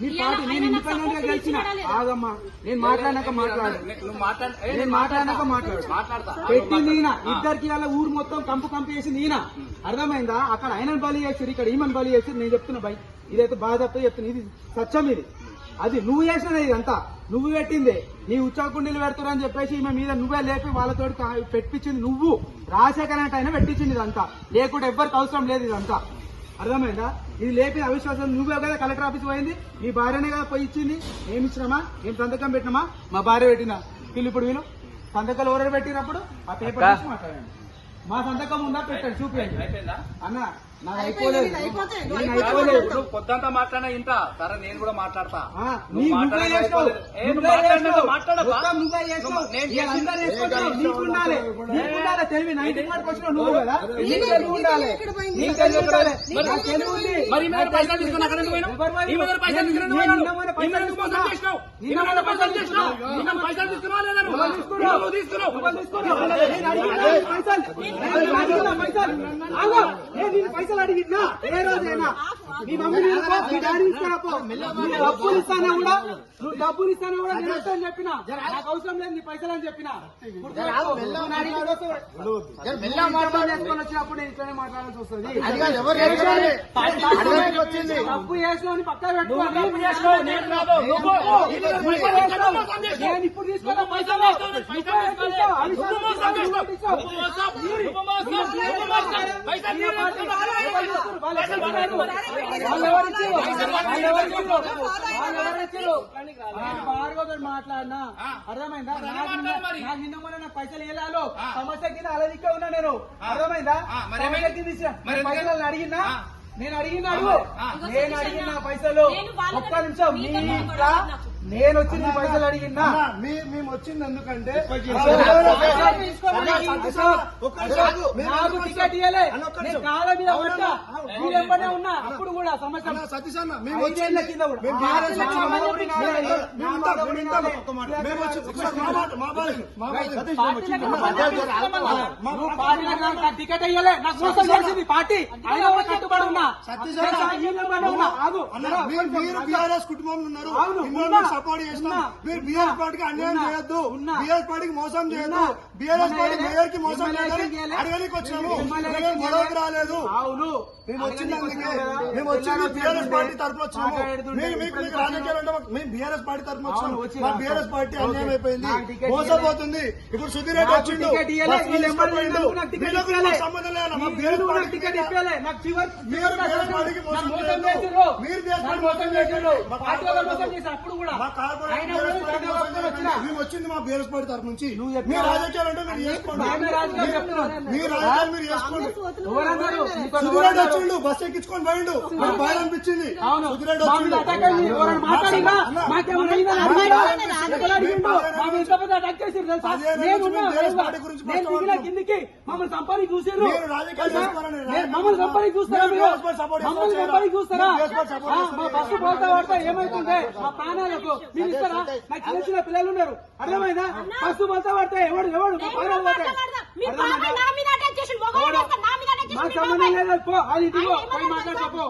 మీరు పార్టీ నేను ఇండిపెండెంట్ గా గెలిచిన ఆగమ్మా నేను మాట్లాడినాక మాట్లాడు నేను మాట్లాడినాక మాట్లాడతా పెట్టి నీన ఇద్దరికి అలా ఊరు మొత్తం కంపు చేసి నీన అర్థమైందా అక్కడ ఆయనను బలి చేసారు ఇక్కడ ఈమెను బలి చేసారు నేను చెప్తున్నా భయ్ ఇదైతే బాధతో చెప్తున్నా ఇది సత్యం ఇది అది నువ్వు చేసినది ఇదంతా నువ్వు పెట్టిందే నీ ఉచ్చాకుండీలు పెడతారని చెప్పేసి ఈమె మీద నువ్వే లేపి వాళ్ళతో పెట్టించింది నువ్వు రాజశేఖర్ అంటే ఆయన పెట్టించింది ఇదంతా లేకుంటే ఎవ్వరికి అవసరం లేదు ఇదంతా అర్థమైందా ఇది లేపి అవిశ్వాసం నువ్వే కదా కలెక్టర్ ఆఫీస్ పోయింది నీ భార్యనే కదా పోయి ఇచ్చింది ఏమి ఇచ్చినామా ఏం సంతకం పెట్టినామా మా భార్య పెట్టినా ఇప్పుడు వీళ్ళు సంతకాలు ఎవరు పెట్టినప్పుడు ఆ పేపర్ చూసి మాట్లాడండి మా సంతకం ఉందా పెట్టండి చూపించండి అన్న నాకు అయిపోలేదు పొద్దంతా మాట్లాడినా ఇంత సరే నేను కూడా మాట్లాడతా నువ్వే చేస్తావు తెలివి 90 మార్క్ వచ్చిన నువ్వు కదా ఉండాలి పైసలు అడిగినా ఏ రోజైనా నీ మమ్మీ నీ డాడీ ఇస్తానపో నువ్వు డబ్బులు ఇస్తానా కూడా నేను వస్తాను చెప్పిన నాకు అవసరం లేదు నీ పైసలు అని చెప్పిన చేసుకొని వచ్చినప్పుడు నేను ఇట్లనే మాట్లాడాల్సి వస్తుంది డబ్బు చేసిన పక్కా పెట్టుకోవాలి నేను ఇప్పుడు తీసుకున్నా పైసలు మాట్లాడినా అర్థమైందా నాకు నిన్న మొన్న నాకు పైసలు వెళ్ళాలో సమస్య కింద అలదిక్క ఉన్నా నేను అర్థమైందా పైసలు అడిగినా నేను అడిగిన పైసలు ఒక్క నిమిషం నేను వచ్చింది పైసలు అడిగినా మేము వచ్చింది ఎందుకంటే నాకు టికెట్ ఇవ్వలే కాళ్ళ మీద పడ్డా మీరెంబడే ఉన్నా అప్పుడు కూడా సమస్య సతీష్ అన్న టికెట్ ఇవ్వలే నాకు మోసం చేసింది పార్టీ అయినా కూడా కట్టుబడి ఉన్నా బీఆర్ఎస్ కుటుంబంలో ఉన్నారు సపోర్ట్ చేసినా మీరు బీఆర్ఎస్ పార్టీకి అన్యాయం చేయొద్దు బీఆర్ఎస్ పార్టీకి మోసం చేయొద్దు బీఆర్ఎస్ పార్టీ మేయర్ కి మోసం చేయడానికి అడగడానికి వచ్చాము గొడవకు రాలేదు మేము వచ్చింది బీఆర్ఎస్ పార్టీ తరఫున వచ్చాము మీకు రాజకీయాలు అంటే మేము బీఆర్ఎస్ పార్టీ తరఫున వచ్చాము మా బీఆర్ఎస్ పార్టీ అన్యాయం అయిపోయింది మోసపోతుంది ఇప్పుడు సుధీర్ రెడ్డి వచ్చిండు సంబంధం లేదు మా బీఆర్ఎస్ పార్టీకి మీరు బీఆర్ఎస్ పార్టీకి మోసం చేయొద్దు మీరు బీఆర్ఎస్ పార్టీ మోసం చేయొద్దు మేము వచ్చింది మా బీఆర్ఎస్ పార్టీ తరఫు నుంచి మీ రాజకీయాలు అంటే మీరు చేసుకోండి మీ రాజకీయాలు మీరు చేసుకోండి సుధీరెడ్డి వచ్చిండు బస్ ఎక్కించుకొని పోయిండు నాకు బాగా అనిపించింది సుధీరెడ్డి వచ్చిండు కిందికి మమ్మల్ని సంపాదించి చూసారు రాజకీయాలు చేసుకోవాలని మమ్మల్ని సంపాదించి చూస్తారా మమ్మల్ని సంపాదించి చూస్తారా మా బస్సు పోతా పడతా ఏమైతుంది మా ప్రాణాలకు మీరు ఇస్తారా నాకు చిన్న చిన్న పిల్లలు ఉన్నారు అర్థమైందా బస్సు పోతా పడితే ఎవడు మా ప్రాణాలు పోతాయి మాకు సంబంధం లేదు పో అది ఇదిగో పోయి మాట్లాడుకో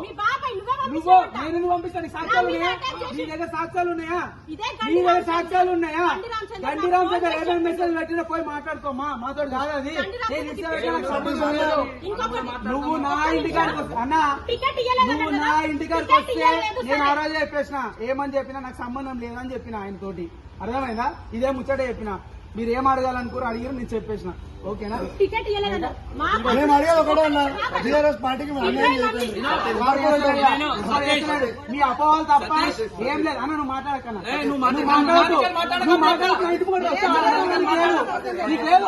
నువ్వు నేను పంపిస్తాను సాక్ష్యాలు ఉన్నాయా నీ దగ్గర సాక్ష్యాలు ఉన్నాయా నీ దగ్గర సాక్ష్యాలు ఉన్నాయా గండిరామ్ దగ్గర ఏదైనా మెసేజ్ పెట్టినా పోయి మాట్లాడుకోమా మాతో కాదు అది నేను ఇచ్చే నాకు సంబంధం లేదు నువ్వు నా ఇంటికాడికి వస్తా అన్నా నువ్వు నా ఇంటికాడికి వస్తే నేను ఆ రోజే చెప్పేసిన ఏమని చెప్పినా నాకు సంబంధం లేదని చెప్పిన ఆయన తోటి అర్థమైందా ఇదే ముచ్చటే చెప్పిన మీరు ఏం అడగాలనుకోరు అడిగారు నేను చెప్పేసిన ఓకేనా మేము అడిగేది ఒకటే అన్నా బీఆర్ఎస్ పార్టీకి మీ అపోహలు తప్ప ఏం లేదు అన్న నువ్వు మాట్లాడకన్నా నువ్వు మాట్లాడుతూ నీకు లేదు